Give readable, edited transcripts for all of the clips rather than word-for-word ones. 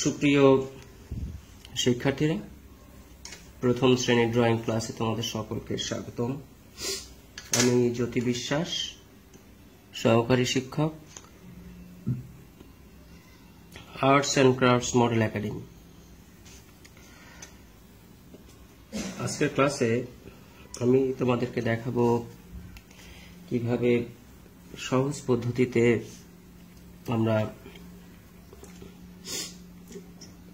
সুপ্রিয় শিক্ষার্থীরা, প্রথম শ্রেণীর ড্রয়িং ক্লাসে তোমাদের সকলকে স্বাগতম। আমি জ্যোতি বিশ্বাস, সহকারী শিক্ষক, arts and crafts model academy. আজকের ক্লাসে আমি তোমাদেরকে দেখাবো কিভাবে সহজ পদ্ধতিতে আমরা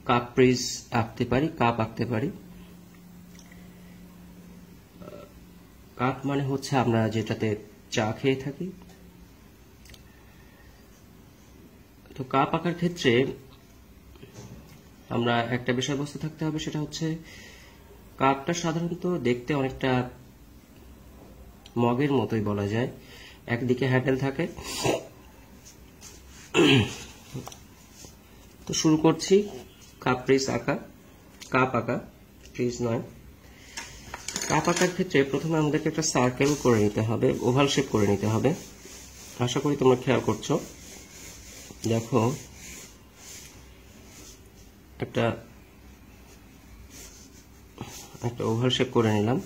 কাপ প্রিজ আঁকতে পারি, কাপ আঁকতে পারি। কাপ মানে হচ্ছে আমরা যেটাতে চা খেয়ে থাকি। তো কাপ আঁকার ক্ষেত্রে আমরা একটা বিষয়বস্তু থাকতে হবে, সেটা হচ্ছে কাপটা সাধারণত দেখতে অনেকটা মগের মতোই বলা যায়। একদিকে হ্যান্ডেল থাকে। তো শুরু করছি কাপ প্রিজ আঁকা, কাপ আঁকা, প্রিজ নয়। কাপ আঁকার ক্ষেত্রে প্রথমে আমাদেরকে একটা সার্কেল করে নিতে হবে, ওভাল শেপ করে নিতে হবে। আশা করি তোমরা খেয়াল করছো। দেখো, একটা ওভাল শেপ করে নিলাম।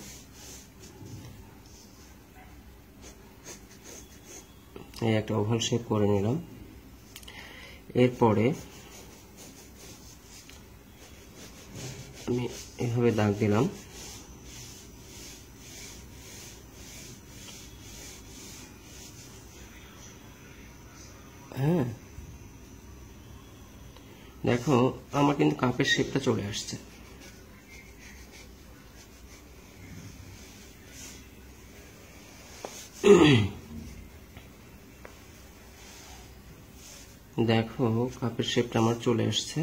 এই একটা ওভাল শেপ করে নিলাম। এরপরে আমি এভাবে দাগ দিলাম। হ্যাঁ, দেখো আমার কিন্তু কাপের শেপটা চলে আসছে। দেখো কাপের শেপটা আমার চলে আসছে।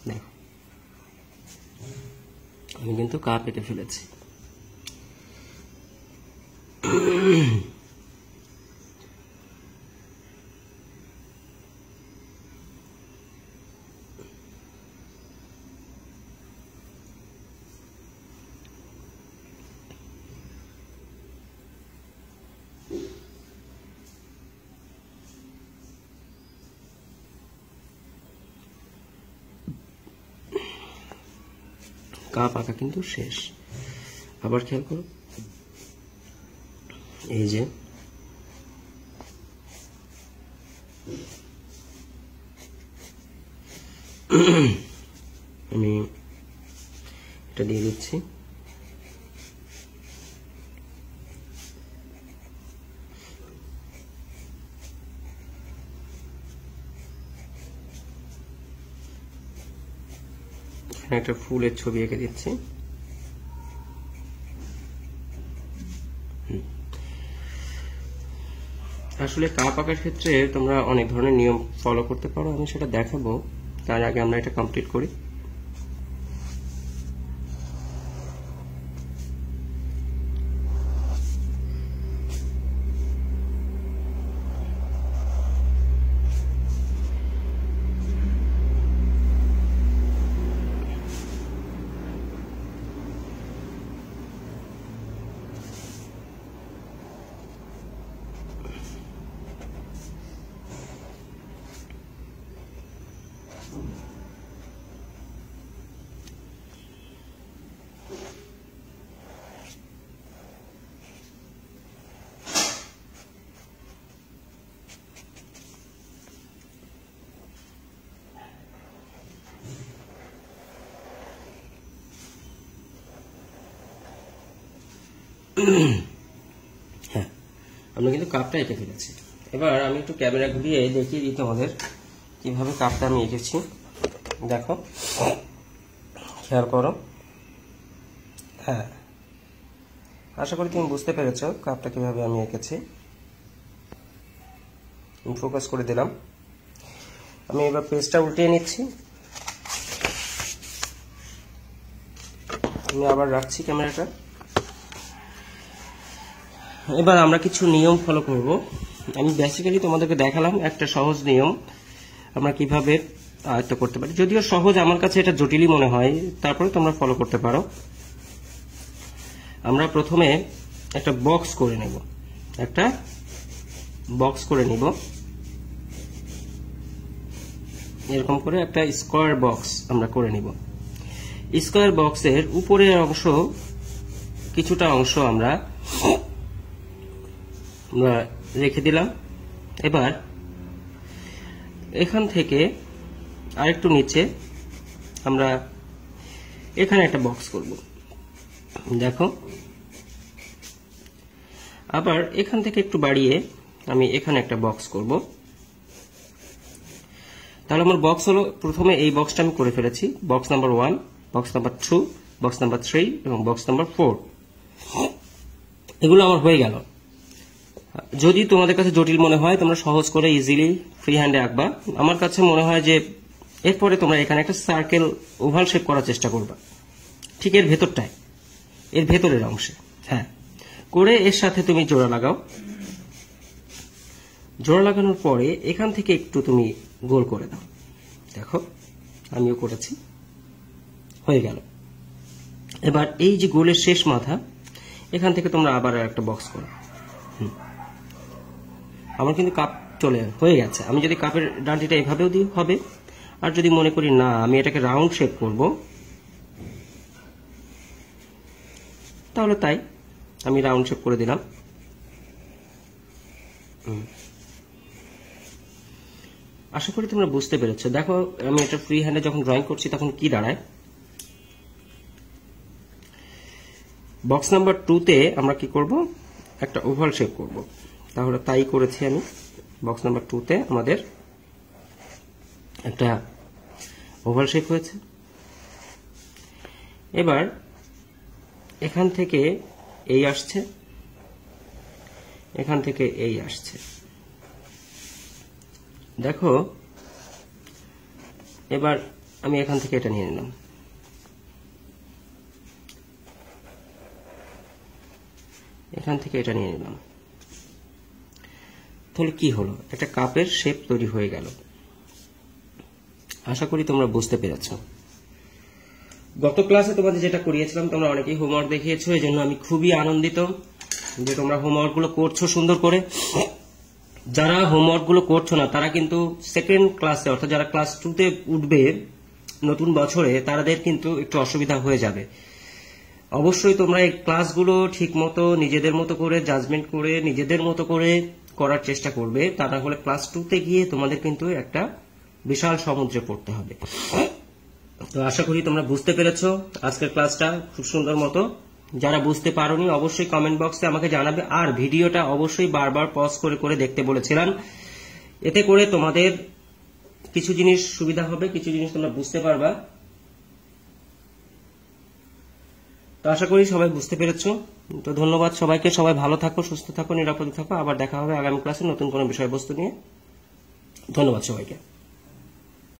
দেখো আমি কিন্তু কাপ এঁকে ফেলেছি। কাপ আঁকা কিন্তু শেষ। আবার খেয়াল করো, এই যে আমি এটা দিয়ে দিচ্ছি। একটা ফুলের ছবি এঁকে দিচ্ছি। আসলে কাপ আঁকার ক্ষেত্রে তোমরা অনেক ধরনের নিয়ম ফলো করতে পারো, আমি সেটা দেখাবো। তার আগে আমরা এটা কমপ্লিট করি। হ্যাঁ, আমরা কিন্তু কাপটা এঁকে ফেলেছি। এবার আমি একটু ক্যামেরা ঘুরিয়ে দেখিয়ে দিই তোমাদের কিভাবে কাপটা আমি এঁকেছি। দেখো, খেয়াল করো। হ্যাঁ, আশা করি তুমি বুঝতে পেরেছো কাপটা কিভাবে আমি এঁকেছি। ফোকাস করে দিলাম। আমি এবার পেজটা উল্টিয়ে নিচ্ছি। আমি আবার রাখছি ক্যামেরাটা। এবার আমরা কিছু নিয়ম ফলো করব। আমি বেসিক্যালি তোমাদেরকে দেখালাম একটা সহজ নিয়ম, আমরা কিভাবে আয়ত্ত করতে পারি। যদিও সহজ, আমার কাছে এটা জটিলই মনে হয়, তারপরে তোমরা ফলো করতে পারো। আমরা প্রথমে একটা বক্স করে নেব, একটা বক্স করে নিব, এরকম করে একটা স্কোয়ার বক্স আমরা করে নিব। স্কোয়ার বক্সের উপরের অংশ, কিছুটা অংশ আমরা রেখে দিলাম। এবার এখান থেকে আরেকটু নিচে আমরা এখানে একটা বক্স করব, দেখো। আবার এখান থেকে একটু বাড়িয়ে আমি এখানে একটা বক্স করব। তাহলে আমার বক্স হলো, প্রথমে এই বক্সটা আমি করে ফেলেছি, box number 1, box number 2, box number 3 এবং বক্স নাম্বার 4। এগুলো আমার হয়ে গেল। যদি তোমাদের কাছে জটিল মনে হয়, তোমরা সহজ করে ইজিলি ফ্রি হ্যান্ডে আঁকবা। আমার কাছে মনে হয় যে এরপরে তোমরা এখানে একটা সার্কেল, ওভাল শেপ করার চেষ্টা করবা, ঠিক এর ভেতরটায়, এর ভেতরের অংশে। হ্যাঁ, করে এর সাথে তুমি জোড়া লাগাও। জোড়া লাগানোর পরে এখান থেকে একটু তুমি গোল করে দাও, দেখো আমিও করেছি, হয়ে গেল। এবার এই যে গোলের শেষ মাথা, এখান থেকে তোমরা আবার একটা বক্স করো। আমার কিন্তু কাপ হয়ে গেছে। আমি যদি কাপের ডান্ডিটা এভাবেও দিই হবে, আর যদি মনে করি না আমি এটাকে রাউন্ড শেপ করব, তাহলে তাই আমি রাউন্ড শেপ করে দিলাম। আশা করি তোমরা বুঝতে পেরেছো। দেখো আমি এটা ফ্রি হ্যান্ডে যখন ড্রয়িং করছি তখন কি দাঁড়ায়। বক্স নাম্বার 2-তে আমরা কি করব, একটা ওভাল শেপ করব। তাহলে তাই করেছি আমি। বক্স নাম্বার 2-তে আমাদের একটা ওভাল শেপ হয়েছে। এবার এখান থেকে এই আসছে, এখান থেকে এই আসছে, দেখো। এবার আমি এখান থেকে এটা নিয়ে নিলাম, এখান থেকে এটা নিয়ে নিলাম। তাহলে কি হলো, একটা কাপের শেপ তৈরি হয়ে গেল। আশা করি তোমরা বুঝতে পেরেছ। গত ক্লাসে তোমাদের যেটা করিয়েছিলাম, তোমরা অনেকেই হোমওয়ার্ক দেখিয়েছো, এই জন্য আমি খুবই আনন্দিত যে তোমরা হোমওয়ার্কগুলো করছো সুন্দর করে। যারা হোমওয়ার্কগুলো করছো না, তারা কিন্তু সেকেন্ড ক্লাসে, অর্থাৎ যারা ক্লাস 2-তে উঠবে নতুন বছরে, তাদের কিন্তু একটু অসুবিধা হয়ে যাবে। অবশ্যই তোমরা এই ক্লাসগুলো ঠিক মতো নিজেদের মতো করে জাজমেন্ট করে নিজেদের মতো করে করার চেষ্টা করবে, তা না হলে ক্লাস 2-তে গিয়ে তোমাদের কিন্তু একটা বিশাল সমুদ্রে পড়তে হবে। তো আশা করি তোমরা বুঝতে পেরেছো আজকের ক্লাসটা খুব সুন্দর মতো। যারা বুঝতে পারোনি অবশ্যই কমেন্ট বক্সে আমাকে জানাবে, আর ভিডিওটা অবশ্যই বারবার পজ করে করে দেখতে বলেছিলাম। এতে করে তোমাদের কিছু জিনিস সুবিধা হবে, কিছু জিনিস তোমরা বুঝতে পারবা। তো আশা করি সবাই বুঝতে পেরেছো। তো ধন্যবাদ সবাইকে, সবাই ভালো থাকো, সুস্থ থাকো, নিরাপদে থাকো। আবার দেখা হবে আগামী ক্লাসে নতুন কোনো বিষয়বস্তু নিয়ে। ধন্যবাদ সবাইকে।